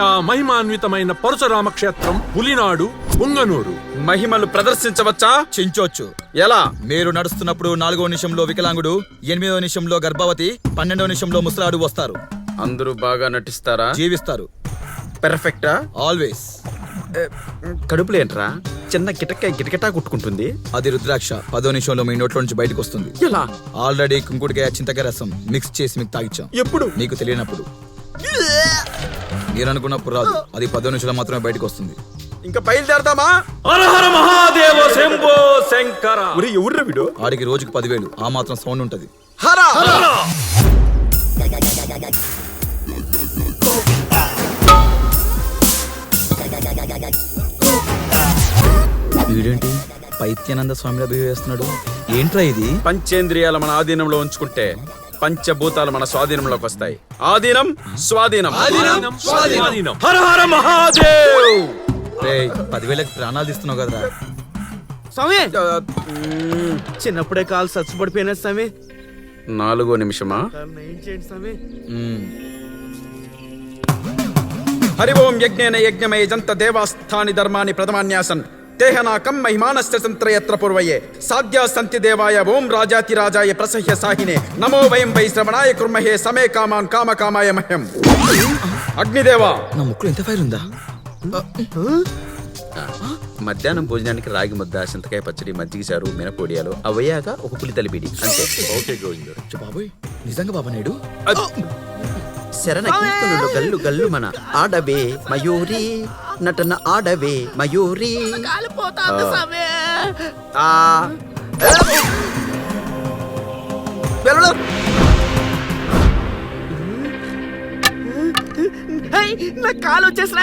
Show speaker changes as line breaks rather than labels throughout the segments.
ఆయా మహిమాన్వితమైన పరశురామ క్షేత్రం పులినాడు పుంగనూరు.
మహిమలు ప్రదర్శించవచ్చా?
చించొచ్చు.
ఎలా?
మీరు నడుస్తున్నప్పుడు 4వ నిమిషంలో వికలాంగుడు, 8వ నిమిషంలో గర్భవతి, 12వ నిమిషంలో ముసలాడు వస్తారు.
అందరూ బాగా నటిస్తారా?
జీవిస్తారు.
పెర్ఫెక్టా?
ఆల్వేస్.
కడుపులేంట్రా చిన్న గిటకిటా కుట్టుకుంటుంది.
అది రుద్రాక్ష. 10వ నిమిషంలో మీ నోట్లో నుంచి బయటకు వస్తుంది.
ఎలా?
ఆల్రెడీ కుంకుడికాయ చింతకాయ రసం మిక్స్ చేసి మీకు తాగిచ్చాం.
ఎప్పుడు?
నీకు తెలియనప్పుడు. మీరు అనుకున్నప్పుడు రాదు. అది 10వ నిమిషంలో మాత్రమే బయటకు వస్తుంది.
ఇంకా బయలుదేరదామా?
హర హర మహాదేవ శంభో శంకర.
ఎవరు వీడు?
ఆడికి రోజుకి 10,000. ఆ మాత్రం సౌండ్ ఉంటది.
హరా
వీడేంటి పైత్యానంద స్వామిలా బిహేవ్ చేస్తున్నాడు? ఏంట్రా ఇది?
పంచేంద్రియాల మన ఆధీనంలో ఉంచుకుంటే పంచభూతాలు మన స్వాధీనంలోకి వస్తాయి. ఆధీనం స్వాధీనం.
స్వాధీనం. హర హర మహాదేవ్.
10,000కి ప్రాణాలు తీస్తున్నావు కదరా.
స్వామి చిన్నప్పుడే కాలు సచ్చుపడిపోయినా స్వామి.
4వ నిమిషమా?
ఏం చేయండి స్వామి?
హరి ఓం యజ్ఞేన యజ్ఞమయ జంత దేవాస్థాని ధర్మాని ప్రథమాన్యాసన్ దేహనాకం మహిమానశ్చ సంత్రయత్ర పూర్వయే సాధ్యా సంతి దేవాయ ఓం రాజాతి రాజాయ ప్రసహ్య సాహినే నమో వయం వై శ్రవణాయ కుర్మహే సమే కామాన్ కామ కామాయ మహ్యం. అగ్నిదేవా.
నా ముక్కులో ఎంత ఫైర్ ఉందా?
మధ్యాహ్నం భోజనానికి రాగి ముద్ద, చింతకాయ పచ్చడి, మజ్జిగ చారు, మినపోడియాలు అవయ్యాక ఒక పులి తలిపిడి అంతే. ఓకే గోవిందరు.
బాబోయ్, నిజంగా బాబా నాయుడు?
శరణ కీర్తనులు గల్లు గల్లు మన ఆడవే మయూరి నటన ఆడవే మయూరి.
నా కాలు వచ్చేసినా.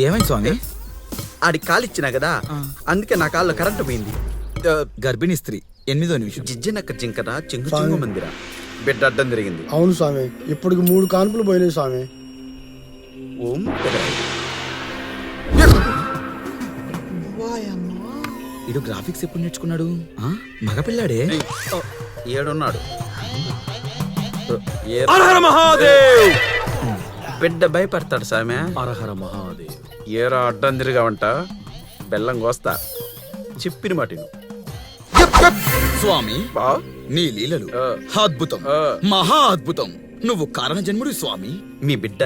ఏమైంది స్వామి?
ఆడి కాలు ఇచ్చినా కదా, అందుకే నా కాళ్ళు కరెంటు పోయింది.
గర్భిణీ స్త్రీ 8వ నిమిషం.
జిజ్జనక్క జింకన చెంగు చెంగు మందిరా బిడ్డ అడ్డం జరిగింది.
అవును స్వామి, ఇప్పటికి 3 కాన్పులు పోయినాయి స్వామి.
ఓం
ఇడు గ్రాఫిక్స్ ఎప్పుడు నేర్చుకున్నాడు? మగపిల్లాడే.
ఏడున్నాడు.
హర హర మహాదేవ్.
బిడ్డ భయపడతాడు సామె.
హర హర మహాదేవ్.
ఏరా అడ్డం తిరిగావంట బెల్లం కోస్తా. చెప్పిన మాటిను.
స్వామి, నీ లీలలు అద్భుతం, మహా అద్భుతం. నువ్వు కారణ జన్ముడు స్వామి.
మీ బిడ్డ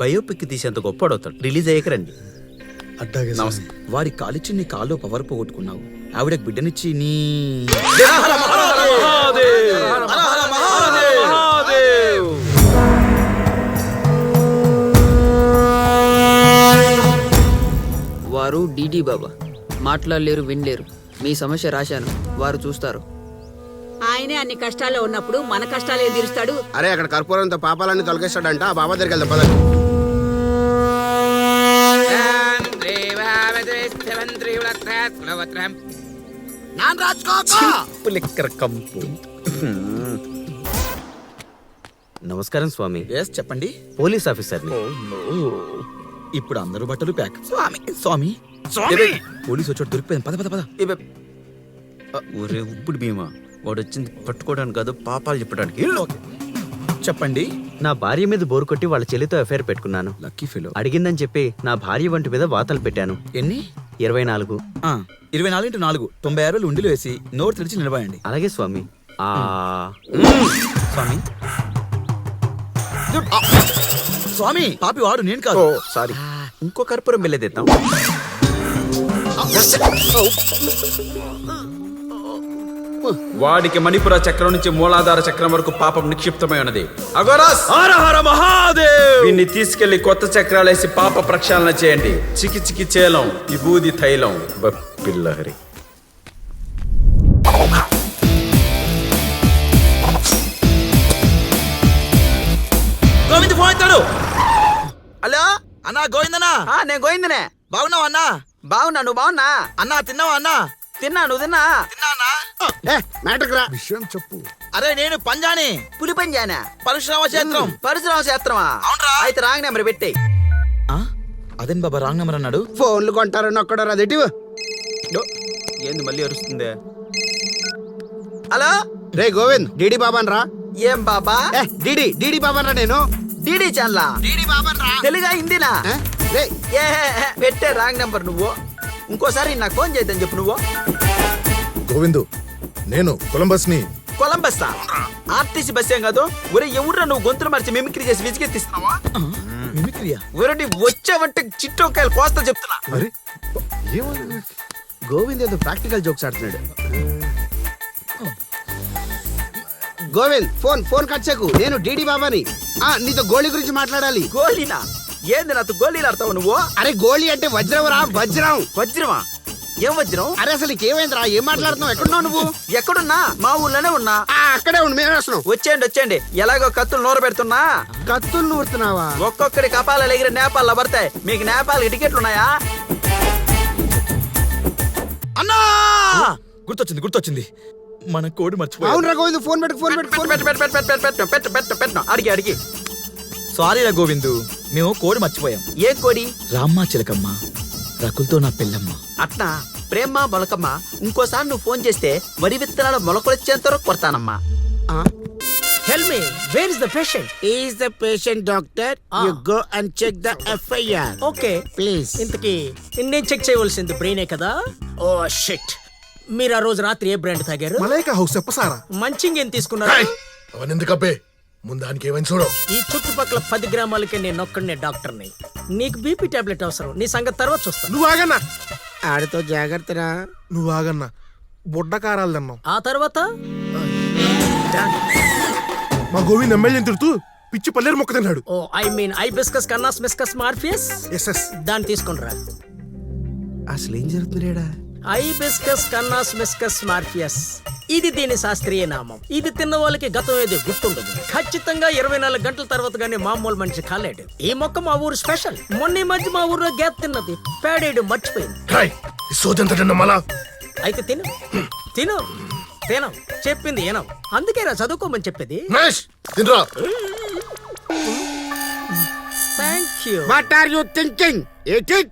బయోపిక్ తీసేంత గొప్పడవుతాడు. రిలీజ్ అయ్యాక రండి.
నమస్తే. వారి కాలిచ్చి నీ కాల్లో పవర్ పోగొట్టుకున్నావు. ఆవిడకు బిడ్డనిచ్చి నీ
వారు డిడి బాబా మాట్లాడలేరు, వినలేరు. మీ సమస్య రాశాను, వారు చూస్తారు.
ఆయనే అన్ని కష్టాల్లో ఉన్నప్పుడు మన కష్టాలే తీరుస్తాడు.
అరే అక్కడ కర్పూరంతో పాపాలన్నీ తొలగిస్తాడంట. ఆ బాబా దగ్గరికి వెళ్దాం పదండి.
నమస్కారం స్వామి.
చెప్పండి.
పోలీస్ ఆఫీసర్ని.
ఇప్పుడు అందరూ బట్టలు ప్యాక్. స్వామి స్వామి పోలీసు వచ్చాడు, దొరికిపోయింది. పద పద పద.
ఒరే ఉప్పుడు భీమా, వాడు వచ్చింది పట్టుకోవడానికి కాదు, పాపాలు చెప్పడానికి.
చెప్పండి.
నా భార్య మీద బోరు కొట్టి వాళ్ళ చెల్లితో అఫైర్ పెట్టుకున్నాను.
Lucky fellow.
అడిగిందని చెప్పి నా భార్య వంటి మీద వాతలు పెట్టాను.
ఎన్ని?
24.
24x4 96 ఉండిలో వేసి నోరు తెరిచి నిలబడండి.
అలాగే స్వామి.
స్వామి స్వామి పాపి వాడు, నేను కాదు.
సారీ. ఇంకో కర్పూరం వెళ్ళేదేద్దాం. వాడికి మణిపుర చక్రం నుంచి మూలాధార చక్రం వరకు పాపం నిక్షిప్తమై ఉన్నది. అగోరాస్,
హర హర మహాదేవ్.
వీన్ని తీసుకెళ్లి కొత్త చక్రాలేసి పాప ప్రక్షాళన చేయండి. చికి చికి చేలం, విభూది తైలం. పిల్లహరి.
గోవింద్ ఫోన్ ఎత్తాడు. హలో అన్నా, గోవిందనా?
నేను గోయిందనే.
బాగున్నావా అన్నా?
బాగున్నా, నువ్వు బాగున్నా?
అన్నా తిన్నావా అన్నా?
తిన్నా, నువ్వు తిన్నా?
విషయం చెప్పు.
అరే నేను పంజాని,
పులి పంజానా?
పరశురామ క్షేత్రం.
పరశురామ క్షేత్రమా?
అవునరా.
అయితే రాంగ్ నెంబర్ పెట్టేయి.
అదేం బాబా రాంగ్ నెంబర్ అన్నాడు?
ఫోన్లు కొంటారని ఒక్కడో అదేటి.
ఏంది మళ్ళీ అరుస్తుందే?
హలో
రే గోవింద్, డీడీ బాబాన్ రా.
ఏం బాబా
డిడి డిడి బాబా రా నేను
డీడీ ఛానలా
డిడి బాబా రా
తెలుగా హిందీనా
రే
ఏ పెట్టే రాంగ్ నెంబర్ నువ్వు ఇంకోసారి నాకు ఫోన్ చేద్దాం చెప్పు నువ్వు
గోవిందు నేను కొలంబస్ ని.
కొలంబస్ ఆర్టీసీ బస్ ఏం కాదు ఒరే ఎవరురా నువ్వు గొంతులు మార్చి మిమిక్రీ చేసి విజిగెత్తిస్తున్నావా
మిమిక్రియా?
ఒరే వచ్చావంటే చిట్టోకాయలు కోస్తా చెప్తున్నా
అరే
గోవింద్ ఏదో ప్రాక్టికల్ జోక్స్ ఆడుతున్నాడు. గోవింద్ ఫోన్ కట్ చేయకు. నేను డిడి బాబాని. నీతో గోళీ గురించి మాట్లాడాలి.
గోళీనా ఏంది నాతో గోళీలు ఆడతావు నువ్వు
అరే గోళీ అంటే వజ్రం రా, వజ్రం.
వజ్రమా ఏం వజ్రం
అరే అసలు నీకేమైందిరా? ఏం మాట్లాడుతున్నావు? ఎక్కడున్నావు నువ్వు?
ఎక్కడున్నా మా ఊర్లోనే ఉన్నా
అక్కడే ఉండి మేము వస్తున్నాం.
వచ్చేయండి ఎలాగో కత్తులు నూర పెడుతున్నా
కత్తులు నూరుతున్నావా?
ఒక్కొక్కడి కపాల ఎగిరి నేపాల్లో పడతాయి మీకు నేపాల్కి టికెట్లు ఉన్నాయా
అన్నా
గుర్తొచ్చింది మన కోడి మర్చిపోయా
అవునరా గోవింద్, ఫోన్ పెట్టు.
అడిగి
సారీ రా గోవిందు, మేము కోడి మర్చిపోయాం.
ఏం కోడి
రామ్మ చిలకమ్మ రకులతో నా పెళ్ళమ్మ.
అట్నా ప్రేమ మొలకమ్మ ఇంకోసారి నువ్వు ఫోన్ చేస్తే వరి విత్తనాలు మొలకొచ్చేంత వరకు కొడతానమ్మా
Tell me, where is the patient?
Is the patient doctor. You go and check the FIR
Okay.
Please.
ఇంతకీ నేను చెక్ చేయవలసింది బ్రెయినే కదా? Oh shit. మీరు ఆ రోజు రాత్రి ఏ బ్రాండ్ తాగారు?
మలైకా హౌస్ చెప్పసారా?
మంచింగ్ ఏం తీసుకున్నారు?
అవన్నెందుకబ్బే, ముందానికి ఏమైంది చూడు.
ఈ చుట్టుపక్కల 10 గ్రామాలకి నేను ఒక్కడనే డాక్టర్ని. నీకు బీపీ టాబ్లెట్ అవసరం. నీ సంగతి తర్వాత చూస్తాను.
నువ్వు ఆగన్నా,
ఆడితో జాగ్రత్తరా.
నువ్వు ఆగన్నా. బుడ్డ కారాలు తిన్నావు.
ఆ తర్వాత
మా గోవింద్ ఎమ్మెల్యేని తిడుతూ పిచ్చి పల్లేరు మొక్క తిన్నాడు.
ఓ ఐ మీన్ ఐబిస్కస్ కన్నాస్ మిస్కస్ మార్ఫియస్.
ఎస్
దాన్ని తీసుకునిరా.
అసలు ఏం జరుగుతుందిరా?
ఐబిస్కస్ కన్నాస్ మిస్కస్ మార్ఫియస్, ఇది దీని శాస్త్రీయ నామం. ఇది తిన్న వాళ్ళకి గతం ఏది గుర్తుండదు. ఖచ్చితంగా 24 గంటల తర్వాత గానీ మామూలు మనిషి కాలేడు. ఈ మొక్క మా ఊరు స్పెషల్. మొన్న ఈ మధ్య మా ఊర్లో గ్యాప్ తిన్నది, పేడేయడం మర్చిపోయింది.
సోదంతటన్నా మళ్ళా
అయితే తిను తిను తిను, చెప్పింది ఏనవు. అందుకేరా చదువుకోమని చెప్పేది.
తినరా.
Thank you.
What are you thinking? It it.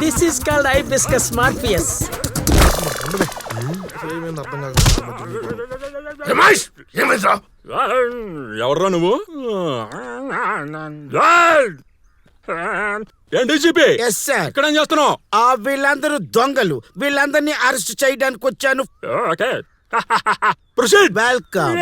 This is called hibiscus Morpheus.
ఎవర్రా నువ్వు? ఏంటి చెప్పి
ఎస్ సార్.
ఇక్కడ ఏం చేస్తున్నావు?
వీళ్ళందరూ దొంగలు. వీళ్ళందరినీ అరెస్ట్ చేయడానికి వచ్చాను.
ప్రొసీడ్.
వెల్కమ్.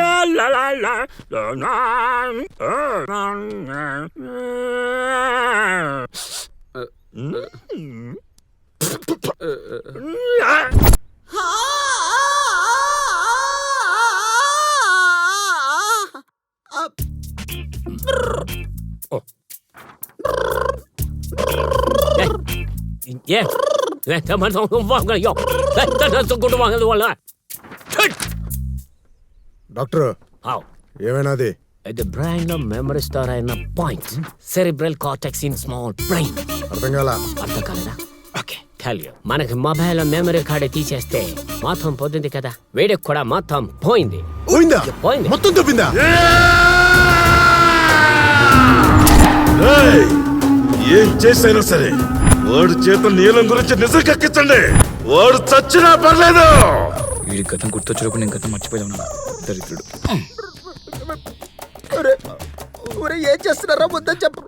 డాక్టర్ ఏమైనాది?
The brain of memory star అయిన point. Cerebral cortex in small brain.
అర్థం కాల.
అర్థం కాలేదా? Okay tell you. మనకి మొబైల్ మెమరీ కార్డు తీసేస్తే మొత్తం పోతుంది కదా, వీడికి కూడా మొత్తం పోయింది.
పోయిందా?
పోయింది.
మొత్తం తప్పిందా?
ఏం చేసైనా సరే వాడు చేత నీలం గురించి నిజం కక్కించండి. వాడు చచ్చినా పర్లేదు.
వీడి గతం గుర్తొచ్చినప్పుడు నేను గతం మర్చిపోయాను. దరిద్రుడు.
ఏం చేస్తున్నారా? ముద్ద చెప్పు.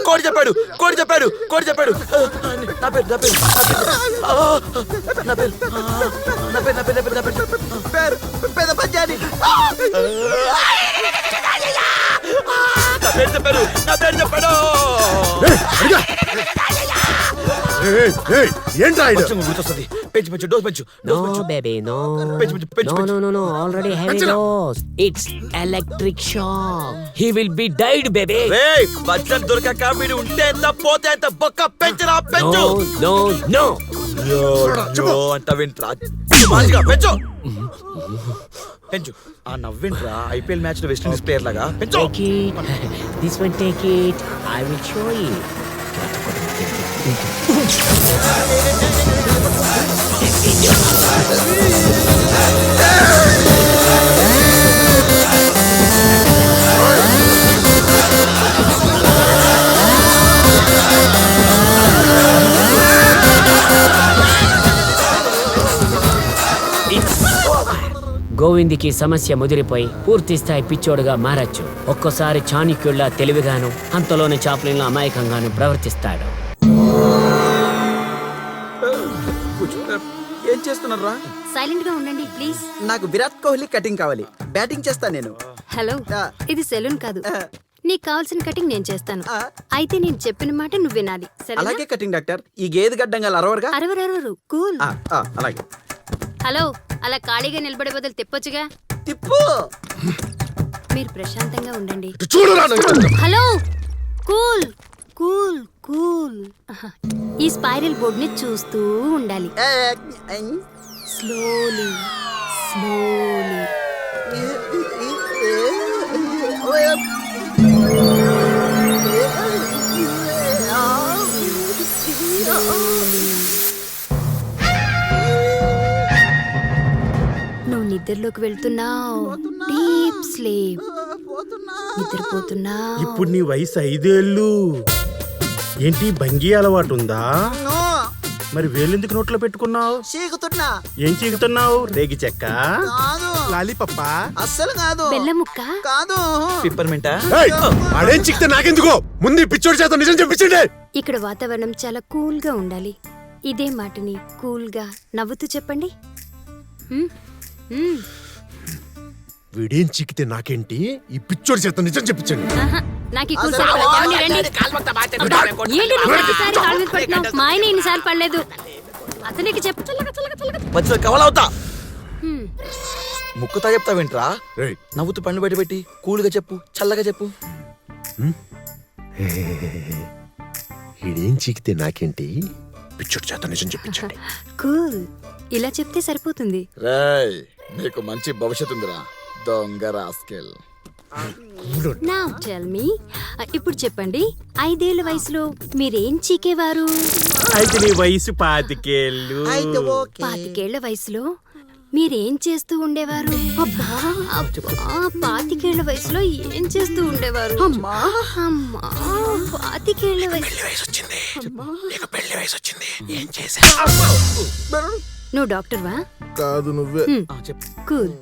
కోడి చెప్పాడు. నా పేరు పెద్ద పంచాయతీ. నా పేరు చెప్పారు, నా పేరు చెప్పాడు.
ఏంట్రా ఇది?
కొంచెం గుర్తొస్తుంది. పెంచు పెంచు, డోస్ పెంచు, డోస్ పెంచు.
baby, no.
పెంచు పెంచు, పెంచు పెంచు.
No. Already heavy dose. It's electric shock. He will be died, baby.
రేయ్, బచ్చన్ దొరకక వీడు ఉంటే ఎంత పోతే ఎంత బొక్క పెంచరా పెంచు.
No.
యో అంట వింట్రా, మంచిగా పెంచు పెంచు. ఆ నవ్వింట్రా ఐపీఎల్ మ్యాచ్ లో వెస్ట్ ఇండీస్ ప్లేయర్ లాగా పెంచు.
Take it. This one, take it. I will show you. గోవింద్కి సమస్య ముదిరిపోయి పూర్తి స్థాయి పిచ్చోడుగా మారచ్చు. ఒక్కోసారి చాణక్యుల్లా తెలివిగాను, అంతలోని చాప్లిన్లో అమాయకంగాను ప్రవర్తిస్తాడు.
ఏం చేస్తున్నారా?
సైలెంట్ గా ఉండండి ప్లీజ్.
నాకు విరాట్ కోహ్లీ కటింగ్ కావాలి, బ్యాటింగ్ చేస్తా నేను.
హలో, ఇది సెలూన్ కాదు. నీకు కావాల్సిన కటింగ్ నేను చేస్తాను. అయితే నేను చెప్పిన మాట నువ్వు వినాలి.
అలాగే కటింగ్ డాక్టర్. ఈ గేదె గడ్డం గల అరవరుగా.
అరవరు కూల్.
అలాగే.
హలో, అలా ఖాళీగా నిలబడే బదులు తిప్పొచ్చుగా.
తిప్పు.
మీరు ప్రశాంతంగా ఉండండి.
చూడురా.
Hello, cool cool cool. ఈ స్పైరల్ బోర్డ్ ని చూస్తూ ఉండాలి. Slowly slowly. నువ్వు నిద్రలోకి వెళ్తున్నావు. Deep sleep. నిద్రపోతున్నావు.
ఇప్పుడు నీ వయసు 5 ఏళ్ళు. ఏంటి భంగి అలవాటు ఉందా? మరి వేలెందుకు నోట్లో పెట్టుకున్నావు?
చీకుతున్నా.
ఏం చీకుతున్నావు? రేగి చెక్క, లాలీపప్ప?
అస్సలు కాదు.
బెల్లం ముక్క
కాదు.
పిప్పర్మెంటా?
అడేం చిక్తే నాకెందుకో? ముందు ఈ పిచ్చోడి చేత నిజం చెప్పించండి.
ఇక్కడ వాతావరణం చాలా కూల్ గా ఉండాలి. ఇదే మాటని కూల్ గా నవ్వుతూ చెప్పండి.
వీడేం చిక్కితే నాకేంటి? ఈ పిచ్చోడి చేత నిజం చెప్పించండి.
నాకు ఈ కూల్ సరిపడదు. ఏమండి, రండి. ఏంటి నువ్వు ప్రతిసారి కాళ్ళ మీద పడుతున్నావు? మా ఆయన ఇన్నిసార్లు పడలేదు. అతనికి చెప్పు.
మధ్యలో కవలవుతా. ముక్కు తాగెప్తా వింట్రా. నవ్వుతూ పండ్లు బయట పెట్టి కూల్గా చెప్పు, చల్లగా చెప్పు.
వీడేం చిక్కితే నాకేంటి? పిచ్చోడి చేత నిజం చెప్పించండి.
కూల్. ఇలా చెప్తే సరిపోతుంది.
రేయ్, నీకు మంచి భవిష్యత్తు ఉందిరా దొంగ రాస్కెల్.
Now tell me, ఇప్పుడు చెప్పండి, 5 ఏళ్ల వయసులో మీరేం చీకేవారు?
అయితే నీ వయసు 25 ఏళ్ళు.
25 ఏళ్ల వయసులో మీరేం చేస్తూ ఉండేవారు? అబ్బా 25 ఏళ్ల వయసులో ఏం చేస్తూ ఉండేవారు? అమ్మా 25 ఏళ్ల వయసు.
ఏం చేశావు?
నువ్వు డాక్టర్వా?
కాదు, నువ్వే.
కూల్.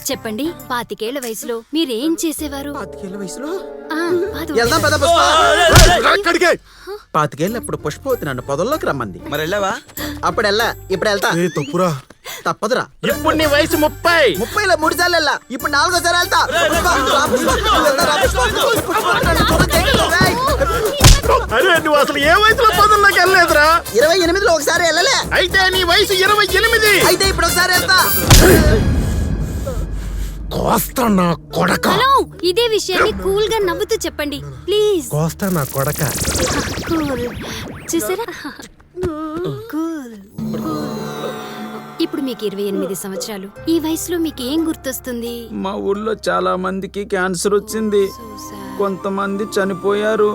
చెప్పండి, 25 ఏళ్ల వయసులో మీరేం చేసేవారు?
25 ఏళ్ల వయసులో
ఆ, పాదు.
వెళ్దాం పద పుష్ప.
అక్కడికే.
25 ఏళ్ళు అప్పుడు పుష్పవతి నన్ను పొదల్లోకి రమ్మంది.
మరి వెళ్ళావా?
అప్పుడు వెళ్ళా, ఇప్పుడు వెళ్తా.
తప్పురా.
తప్పదురా.
ఇప్పుడు నీ వయసు 30.
30లో 3 సార్లు వెళ్ళా, ఇప్పుడు 4వ సారి వెళ్తా.
అరే నువ్వు అసలు ఏ వయసులో పొదల్లోకి వెళ్ళలేదురా?
28లో ఒకసారి వెళ్ళలే.
అయితే నీ వయసు 28.
అయితే ఇప్పుడు ఒకసారి వెళ్తా.
కోస్తా నా కొడక.
హలో, ఇదే విషయాన్ని కూల్ గా నవ్వుతూ చెప్పండి ప్లీజ్.
కోస్తా నా కొడక.
కూల్. చూసారా? కూల్. ఇప్పుడు మీకు 28 సంవత్సరాలు. ఈ వయసులో మీకు ఏం గుర్తొస్తుంది?
మా ఊర్లో చాలా మందికి క్యాన్సర్ వచ్చింది. కొంతమంది చనిపోయారు.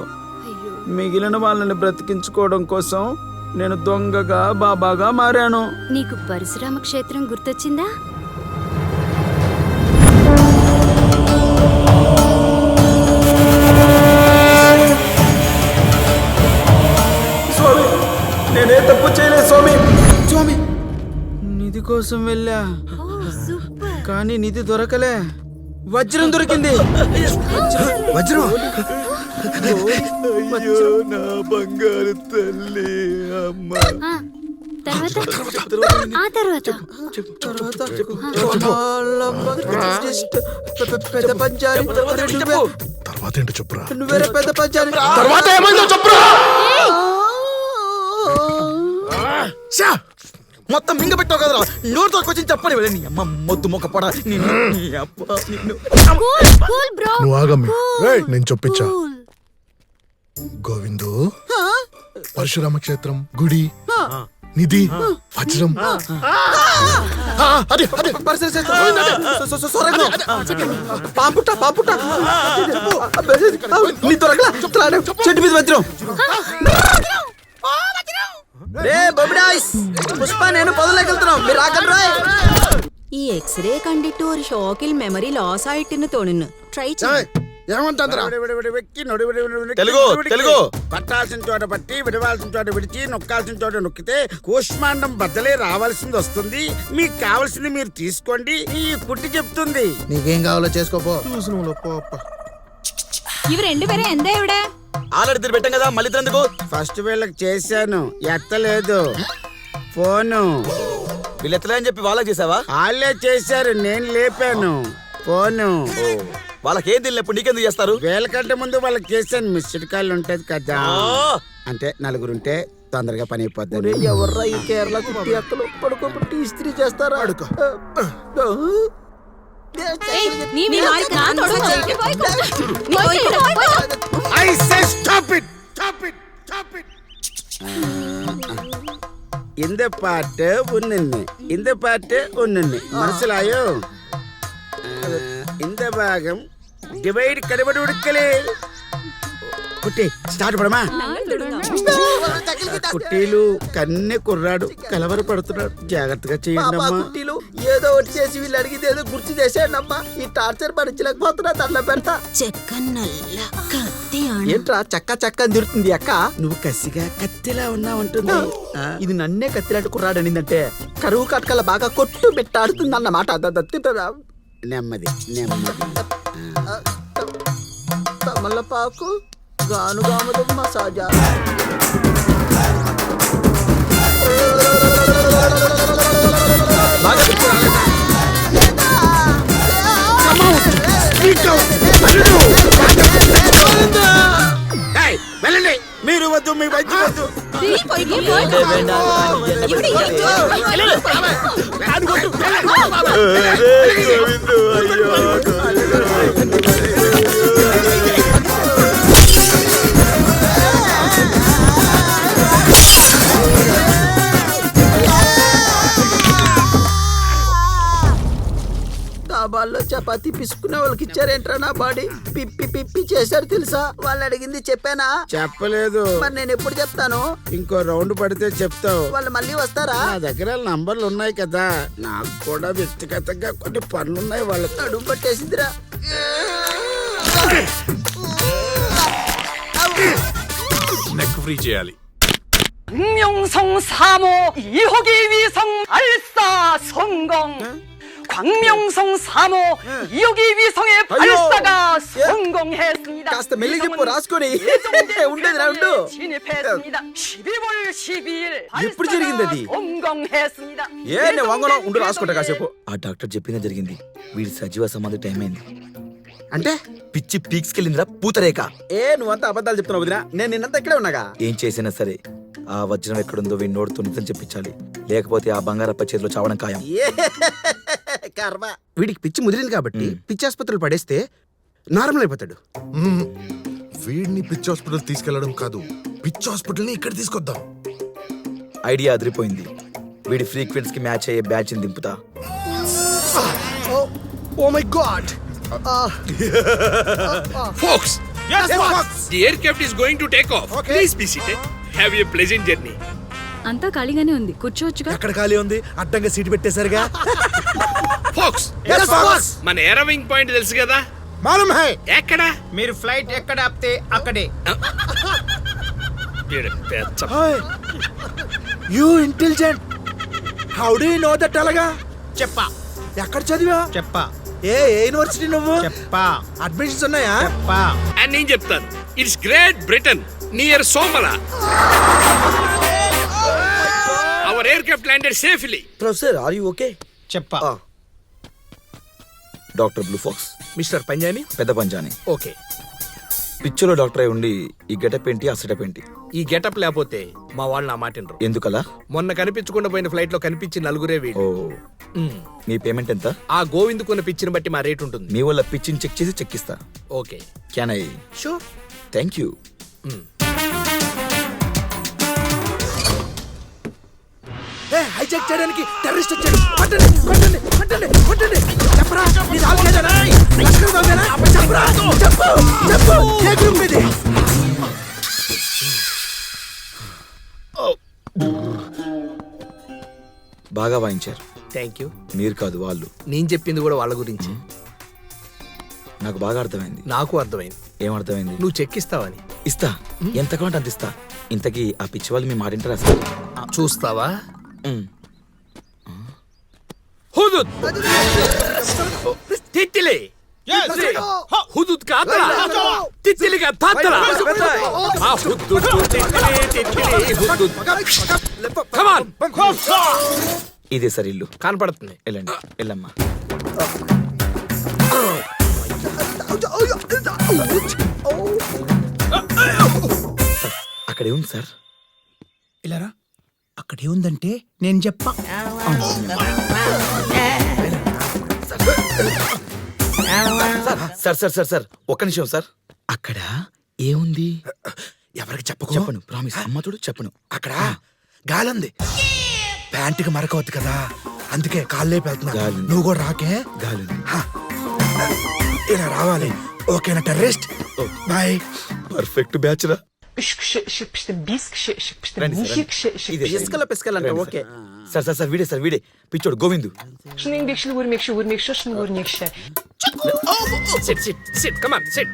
మిగిలిన వాళ్ళని బ్రతికించుకోవడం కోసం నేను దొంగగా బాబాగా మారాను.
నీకు పరశురామ క్షేత్రం గుర్తొచ్చిందా?
స్వామి, నేనే తప్పు చేయలేదు స్వామి. స్వామి, నిధి కోసం వెళ్ళా, కానీ నిధి దొరకలే. వజ్రం దొరికింది. వజ్రం.
అయ్యో నా బంగారు తల్లి అమ్మ.
ఆ తర్వాత
పెద్ద పంచారు.
తర్వాత ఏంటో చెప్పురా.
నువ్వు వేరే పెద్ద పంచాలి.
తర్వాత ఏమైందో చెప్పురా.
మొత్తం మింగ పెట్టావు కదరా, నోటితో వచ్చి చెప్పని వెళ్ళి నీ అమ్మ మొద్దు మొక్క పడ నిన్ను.
Cool cool bro.
నువ్వు ఆగమ్మి, నేను చొప్పించా. గోవిందు, పరశురామ క్షేత్రం, గుడి, నిధి, వజ్రం. అదే అదే
పాపుట పాపుట నీ దొరకలా చెట్టు మీద వజ్రం. రే బొబిడాయిస్, పుష్ప నేను పొదలోకి వెళ్తున్నాం, మీరు ఆగండి.
ഈ എക്സ്റേ കണ്ടിട്ട് ഒരു ഷോക്കിൽ മെമ്മറി ലോസ് ആയിട്ടിന്ന് തോന്നുന്നു ട്രൈ
ఏమంటారా?
తెలుగు తెలుగు
పట్టాల్సిన చోట పట్టి, విడవాల్సిన చోట విడిచి, నొక్కాల్సిన చోట నొక్కితే కూష్మాండం బద్దలే రావాల్సింది వస్తుంది. మీకు కావాల్సింది మీరు తీసుకోండి, ఈ పుట్టి చెప్తుంది. నీకేం కావాలో చేసుకోపో.
ഇവർ രണ്ടുപേരും എന്താ ഇവിടെ
ఆల్రెడీ తిరిగి పెట్టాం కదా, మళ్ళీ ఎందుకు?
ఫస్ట్ వీళ్ళకి చేశాను, ఎత్తలేదు ఫోను.
వీళ్ళు ఎత్తలే అని చెప్పి వాళ్ళకి చేసావా?
వాళ్ళే చేశారు, నేను లేపాను ఫోను.
వాళ్ళకి ఏం తెలియదు, ఇప్పుడు నీకెందుకు చేస్తారు?
వీళ్ళకంటే ముందు వాళ్ళకి చేశాను, మిస్డ్ కాల్ ఉంటది కదా. అంటే నలుగురుంటే తొందరగా పని అయిపోతుంది.
ఎవర్రా ఈ కేరళ కుట్టి అక్కలు పడుకోబట్టి ఇస్త్రీ చేస్తారా? అడుకో.
I say stop it, stop it, stop it. இந்த பாட்டு ஒன்னு, இந்த பாட்டு ஒன்னு, മനസ്സിലായോ? இந்த భాగం డివైడ్ కనబడి ఉడకలే. కుట్టి స్టార్ట్ పడమా. కుట్టీలు కన్నె కుర్రాడు కలవర పడుతున్నాడు, జాగ్రత్తగా చేయండి అమ్మా.
కుట్టీలు ఏదో ఒకటి చేసి వీళ్ళు అడిగితే ఏదో గుర్తు చేసేయండి అమ్మా. ఈ టార్చర్ భరించలేకపోతున్నా, దండ పెడతా.
ചെക്ക നല്ല കത്തിയാണ്
ఏంట్రా చక్క చక్క అని తిరుగుతుంది అక్క?
నువ్వు కసిగా కత్తిలా ఉన్నావంటుంది.
ఇది నన్నే కత్తిలాంటి కుర్రాడు అనిందంటే కరువు కట్కల బాగా కొట్టు పెట్టాడుతుంది అన్నమాట.
నెమ్మది నెమ్మది.
తమలపాకు గానుగాముద మసాజా.
వెళ్ళండి, మీరు వద్దు, మీ వైద్యం వద్దు.
డాబాల్లో చపాతీ పిసుకునే వాళ్ళకి ఇచ్చారేంట్రా నా బాడీ? పిప్పి పిప్పి చేశారు తెలుసా? వాళ్ళు అడిగింది చెప్పానా?
చెప్పలేదు.
మరి నేను ఎప్పుడు చెప్తాను?
ఇంకో రౌండ్ పడితే చెప్తావు.
వాళ్ళు మళ్ళీ వస్తారా?
నా దగ్గర నంబర్లు ఉన్నాయి కదా, నాకు కూడా వ్యక్తిగతంగా కొన్ని పనులున్నాయి. వాళ్ళకి
అడుగు పట్టేసిందిరా.
నెక్ ఫ్రీ చేయాలి.
광명성 3호 2호기 위성 발사 성공. 광명성 3호 2호기 위성의 발사가 성공했습니다.
కాస్త మెల్లి చెప్పు, రాసుకొని ఉండేది రా ఉండు.
진입했습니다. 12월 12일
ఎప్పుడు జరిగింది అది?
성공했습니다.
ఏ నేను వంగను, ఉండు రాసుకుంటా కాసేపు.
ఆ డాక్టర్ చెప్పిందే జరిగింది. వీడి సజీవ సమాధి టైం అయింది.
అంటే
పిచ్చి పీక్స్ కెళ్ళిందిరా పూతరేక.
నువ్వంతా అబద్ధాలు చెప్తున్నావు వదినా. నేను నిన్నంతా ఇక్కడే ఉన్నాగా.
ఏం చేసినా సరే ఆ వజ్రం ఎక్కడుందో వీడి నోటితో నిజం చెప్పించాలి, లేకపోతే ఆ బంగారప్ప చేతిలో చావడం ఖాయం.
కర్మ.
వీడికి పిచ్చి ముదిరింది కాబట్టి పిచ్చి ఆసుపత్రులు పడేస్తే నార్మల్ అయిపోతాడు.
వీడిని పిచ్చి హాస్పిటల్ తీసుకెళ్లడం కాదు, పిచ్చి హాస్పిటల్ ని ఇక్కడ తీసుకొద్దాం.
ఐడియా అదిరిపోయింది. వీడి ఫ్రీక్వెన్సీ కి మ్యాచ్ అయ్యే బ్యాచ్ ని దింపుతా.
Oh my god.
Folks, the aircraft is going to take off. Please be seated. Have a pleasant journey.
అంతా ఖాళీగానే ఉంది, కూర్చోవచ్చుగా.
ఎక్కడ ఖాళీ ఉంది? అడ్డంగా సీటు పెట్టేశారుగా.
Folks, మన ఏరోవింగ్ పాయింట్ తెలుసు కదా?
మాలూమ్ హై.
ఎక్కడ?
మీరు ఫ్లైట్ ఎక్కడ ఆపితే అక్కడే.
You intelligent. How do you know that? అలాగా
చెప్పా
ఎక్కడ చదివా?
చెప్పా
ఏ యూనివర్సిటీ నువ్వు?
చెప్పా
అడ్మిషన్స్ ఉన్నాయా?
చెప్పా.
అని నేను చెప్తాను. It's great Britain near Somalia. Our aircraft landed safely.
Professor are you okay?
చెప్పా.
Doctor blue fox,
mister Panjani.
పెద్ద పంజాని.
ఓకే.
పిచ్చోలో డాక్టర్ అయి ఉండి ఈ గెటప్ ఏంటి ఆ సెటప్ ఏంటి?
ఈ గెటప్ లేకపోతే మా వాళ్ళు నా మాట వినరు.
ఎందుకలా?
మొన్న కనిపించకుండా పోయిన ఫ్లైట్ లో కనిపించి నలుగురే
ఓ
వీళ్ళు.
మీ పేమెంట్ ఎంత?
ఆ గోవింద్ కొన్న పిచ్చిని బట్టి మా రేట్ ఉంటుంది.
మీ వల్ల పిచ్చిని చెక్ చేసి చెక్ ఇస్తా.
Okay,
can I?
Sure.
Thank you.
Hijack చేయడానికి టెర్రరిస్ట్ వచ్చాడు. కొట్టండి కొట్టండి కొట్టండి కొట్టండి. చెప్పరా నీది ఆల్కేదానా? లష్కర్ బాబేనా? చెప్పరా చెప్పు చెప్పు. ఏ గ్రూప్ ఇది?
బాగా వాయించారు.
Thank you.
మీరు కాదు వాళ్ళు.
నేను చెప్పింది కూడా వాళ్ళ గురించి.
నాకు బాగా అర్థమైంది.
నాకు అర్థమైంది.
ఏం అర్థమైంది?
నువ్వు చెక్ ఇస్తావని.
ఇస్తా, ఎంత కావాలంటే అంత ఇస్తా. ఇంతకీ ఆ పిచ్చి వాళ్ళు మీ మాట వింటారా అసలు?
చూస్తావా? హుదుద్ తిత్తిలి హుదుద్ కా అతరా తిత్తిలి కా తాతరా ఆ Hudhud Titli Hudhud. Come on.
ఇదే సార్ ఇల్లు.
కనపడుతుంది.
వెళ్ళండి వెళ్ళమ్మా. అక్కడే ఉంది సార్.
ఇలారా అక్కడే ఉందంటే నేను చెప్పా.
సార్ సార్ సార్ సార్ ఒక్క నిమిషం సార్. అక్కడ ఏముంది?
ఎవరికి చెప్పకు.
చెప్పను, ప్రామిస్. అమ్మతోడు చెప్పను.
అక్కడ గాలుంది. ప్యాంటుకి మరకవద్దు కదా, అందుకే కాళ్ళే వెళ్తున్నా.
గాలి.
నువ్వు కూడా రాకే.
గాలి.
ఇలా రావాలి. ఓకేనా టెర్రరిస్ట్? బాయ్.
పర్ఫెక్ట్ బ్యాచ్ రా.
ఇసుకలో పిసుకలంటే ఓకే.
సార్ సార్ సార్ వీడే సార్ వీడే పిచ్చోడు Govindu.
SIT SIT SIT. Come on SIT.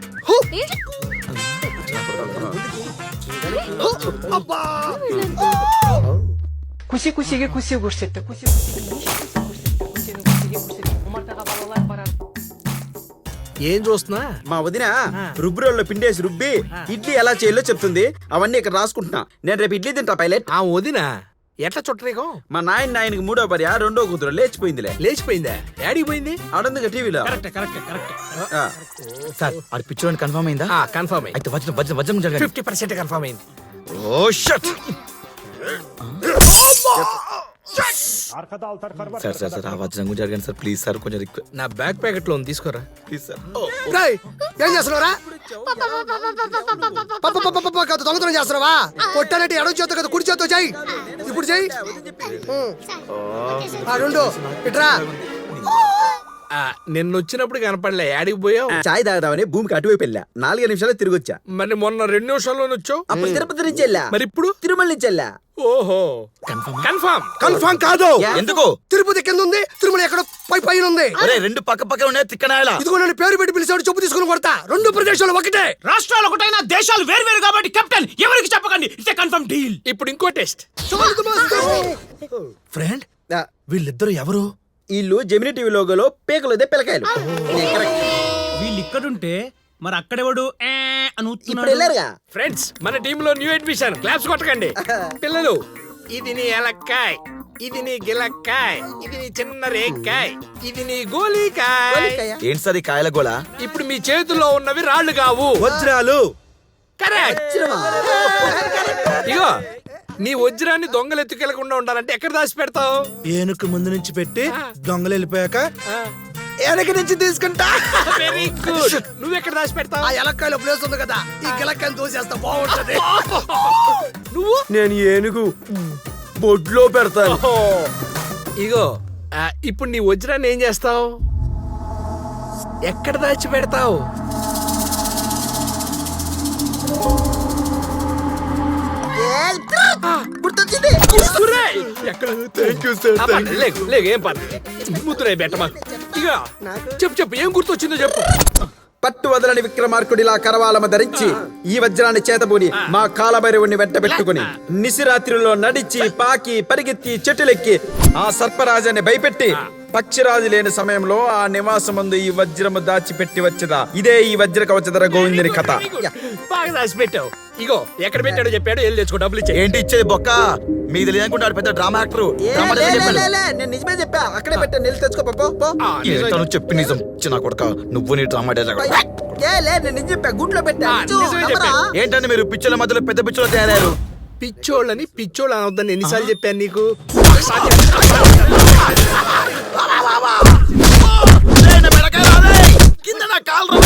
Kusi kusiga kusi ko'rsatdi. Kusi kusiga
ఏం చూస్తున్నా?
మా వదిన రుబ్బురోల్లో పిండేసి రుబ్బి ఇడ్లీ ఎలా చేయాలో చెప్తుంది. అవన్నీ ఇక్కడ రాసుకుంటున్నా. నేను రేపు ఇడ్లీ తింటా పైలట్.
ఆ వదిన ఎట్లా చుట్టరేకం?
మా నాయనకి మూడో భార్య రెండో కూతురు లేచిపోయిందిలే.
లేచిపోయిందా? డాడీ పోయింది.
ఆడుందిగా టీవీలో.
సార్ ఆడు పిచ్చోడు కన్ఫర్మ్ అయిందా?
కన్ఫర్మ్ అయింది.
అయితే వజ్రం వజ్రం వజ్రం జరగాలి.
50% కన్ఫర్మ్ అయింది.
ఓ షట్. సార్ సార్ సార్ ఆ వజ్రం గురించి జరగండి సార్ ప్లీజ్ సార్. కొంచెం రిక్వెస్ట్.
నా బ్యాక్ ప్యాకెట్ లో తీసుకోరా
ప్లీజ్ సార్.
ఏం చేస్తున్నారా? దొంగతనం చేస్తున్నావా? కొట్టానంటే ఎడవ చేత కదా కుడి చేత చేయి. ఇప్పుడు చేయి. రెండు ఇట్రా.
నిన్న వచ్చినప్పుడు కనపడలే. యాడికి పోయావు?
చాయ్ తాగదామని భూమికి అటువైపు వెళ్ళా. 4 నిమిషాలు తిరిగి వచ్చా.
మరి మొన్న 2 నిమిషాల్లోనే వచ్చావు.
అప్పుడు తిరుపతి నుంచి వెళ్ళా.
మరి ఇప్పుడు
తిరుమల నుంచి వెళ్ళా.
ఓహో, కన్ఫర్మ్.
కన్ఫర్మ్ కాదు.
ఎందుకు?
తిరుపతి కింద ఉంది, తిరుమల ఎక్కడ పైన ఉంది.
అరే రెండు పక్క పక్కన ఉన్నాయి తిక్కనాయలా.
ఇదిగో నన్ను పేరు పెట్టి పిలిచాడు, చెప్పు తీసుకుని కొడతా. 2 ప్రదేశాలు ఒకటే.
రాష్ట్రాలు ఒకటైనా దేశాలు వేరు కాబట్టి కెప్టెన్ ఎవరికి చెప్పకండి. It's confirm deal.
ఇప్పుడు ఇంకో టెస్ట్.
ఫ్రెండ్ వీళ్ళిద్దరు ఎవరు?
వీళ్ళు జెమిని టీవీ లోగోలో పేకలు పిల్లకాయలు.
వీళ్ళు ఇక్కడుంటే మరి అక్కడెవడు
ఇప్పుడు వెళ్ళారుగా.
ఫ్రెండ్స్, మన టీమ్ లో న్యూ అడ్మిషన్. క్లాప్స్ కొట్టకండి పిల్లలు. ఇది నీ ఎలక్కాయ్, ఇది నీ గిలక్కాయ్, ఇది నీ చిన్న రేక్కాయ్, ఇది నీ గోలీకాయ్.
ఏంటి సార్ ఈ కాయల గోళ?
ఇప్పుడు మీ చేతుల్లో ఉన్నవి రాళ్ళు కావు,
వజ్రాలు.
కరెక్ట్. ఇగో నీ వజ్రాన్ని దొంగలు ఎత్తుకెళ్లకుండా ఉండాలంటే ఎక్కడ దాచి పెడతావు?
ఏనుకు ముందు నుంచి పెట్టి దొంగలు వెళ్ళిపోయాక వెనక నుంచి తీసుకుంటా.
Very good. నువ్వు ఎక్కడ దాచి పెడతావు?
ఆ ఎలక్కాయలో ప్లేస్ ఉంది కదా, ఈ గిలక్కాయని తోసేస్తా బాగుంటది.
నువ్వు?
నేను ఏనుగు బొడ్లో పెడతాను.
ఇగో ఇప్పుడు నీ వజ్రాన్ని ఏం చేస్తావు? ఎక్కడ దాచి పెడతావు? ఏం పర్లేదు, ముద్దురే బెట్టమా. ఇక చెప్పు ఏం గుర్తొచ్చిందో చెప్పు.
పట్టు వదలని విక్రమార్కుడిలా కరవాలమ ధరించి ఈ వజ్రాన్ని చేతబూని మా కాలభైరవుని వెంట పెట్టుకుని నిశిరాత్రిలో నడిచి పాకి పరిగెత్తి చెట్టులెక్కి ఆ సర్పరాజాన్ని భయపెట్టి పక్షిరాజు లేని సమయంలో ఆ నివాసమందు ఈ వజ్రము దాచిపెట్టి వచ్చదా. ఇదే ఈ వజ్ర కవచధర గోవిందుని కథ.
బాగా దాచి పెట్టావు. ఇగో ఎక్కడ పెట్టాడో చెప్పాడు వెళ్ళి తెచ్చుకో, డబ్బులు ఇచ్చే.
ఏంటి ఇచ్చేది బొక్క? మీకు తెలియనుకుంటాడు పెద్ద డ్రామా యాక్టర్.
నేను నిజమే చెప్పా, అక్కడే పెట్టాను, నిల్లు తెచ్చుకో పో.
నువ్వు చెప్పి నిజం చిన్న కొడుక, నువ్వు నీ డ్రామా డైలాగ్.
నేను నిజం చెప్పా, గుంట్లో పెట్టా.
నిజమే చెప్పాను.
ఏంటంటే మీరు పిచ్చోళ్ళ మధ్యలో పెద్ద పిచ్చోళ్ళు తయారయ్యారు.
పిచ్చోళ్ళని పిచ్చోళ్ళు అనొద్దని ఎన్నిసార్లు చెప్పాను నీకు?
కింద నా కాలు